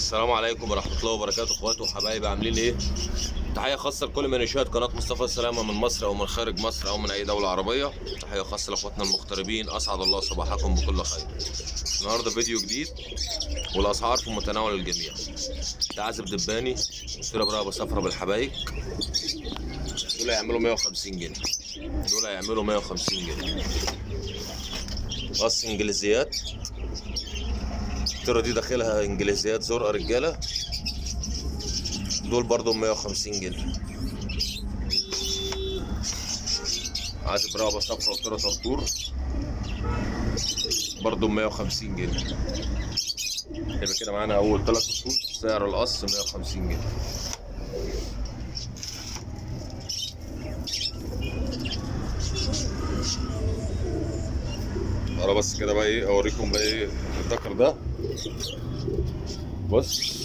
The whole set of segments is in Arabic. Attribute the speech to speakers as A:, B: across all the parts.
A: السلام عليكم ورحمة الله وبركاته، اخواتي وحبايبي، عاملين ايه؟ تحية خاصة لكل من يشاهد قناة مصطفى سلامة من مصر او من خارج مصر او من اي دولة عربية. تحية خاصة لاخواتنا المغتربين، اسعد الله صباحكم بكل خير. النهارده فيديو جديد والاسعار في متناول الجميع. تعازب دباني صورة برقبة صفرا بالحبايب، دول هيعملوا 150 جنيه. دول هيعملوا 150 جنيه. قص انجليزيات، الطيرة دي داخلها انجليزيات زرقاء رجالة، دول برضو 150 جنيه. عازب رقبة صفرا وطيرة طرطور برضو 150 جنيه. يبقى كده معانا أول 3 فصول، سعر القص 150 جنيه. أنا بس كده بقى إيه أوريكم بقى إيه الذكر ده. بص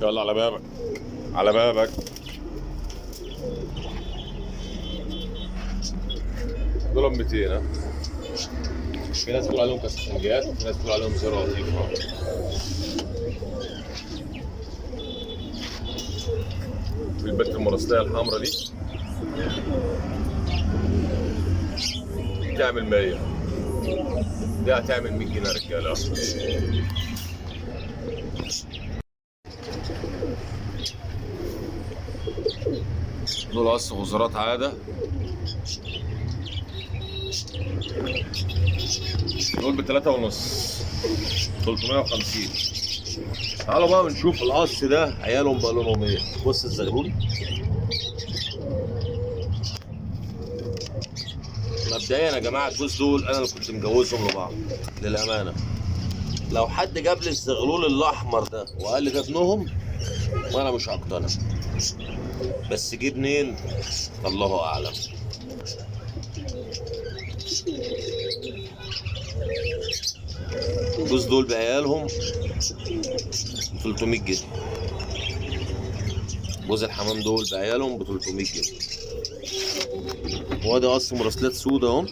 A: يلا على بابك، على بابك. دول 200. ها، في ناس بتقول عليهم كاسفنجات وفي ناس بتقول عليهم زر لطيفة. في البت المرصلية الحمراء دي تعمل 100، دي هتعمل 100 جنيه يا رجالة. دول قص غزرات عادة، دول ب3 ونص، 350. تعالوا بقى بنشوف القص ده عيالهم بقى لونهم ايه. بص الزغلول، مبدئيا يا جماعه الجوز دول انا اللي كنت مجوزهم لبعض للامانه. لو حد جاب لي الزغلول الاحمر ده وقال لي ده ابنهم وانا مش هقتنع، بس جه منين الله اعلم. الجوز دول بعيالهم 300 جنيه. جوز الحمام دول بعيالهم ب 300 جنيه. وادي قص مراسلات سودا اهم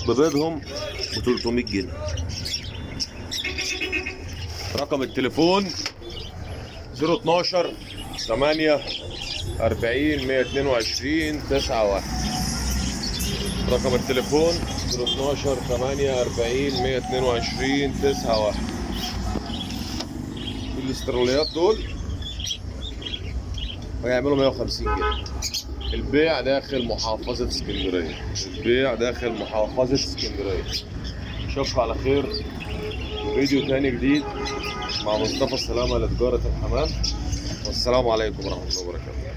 A: ببيضهم ب 300 جنيه. رقم التليفون 012 8 40 122 91. رقم التليفون 012 8 40 122 91. الاستروليات دول هيعملوا 150 جنيه. البيع داخل محافظة اسكندرية، البيع داخل محافظة اسكندرية. اشوفكم على خير فيديو تاني جديد مع مصطفى سلامة لتجارة الحمام، والسلام عليكم ورحمة الله وبركاته.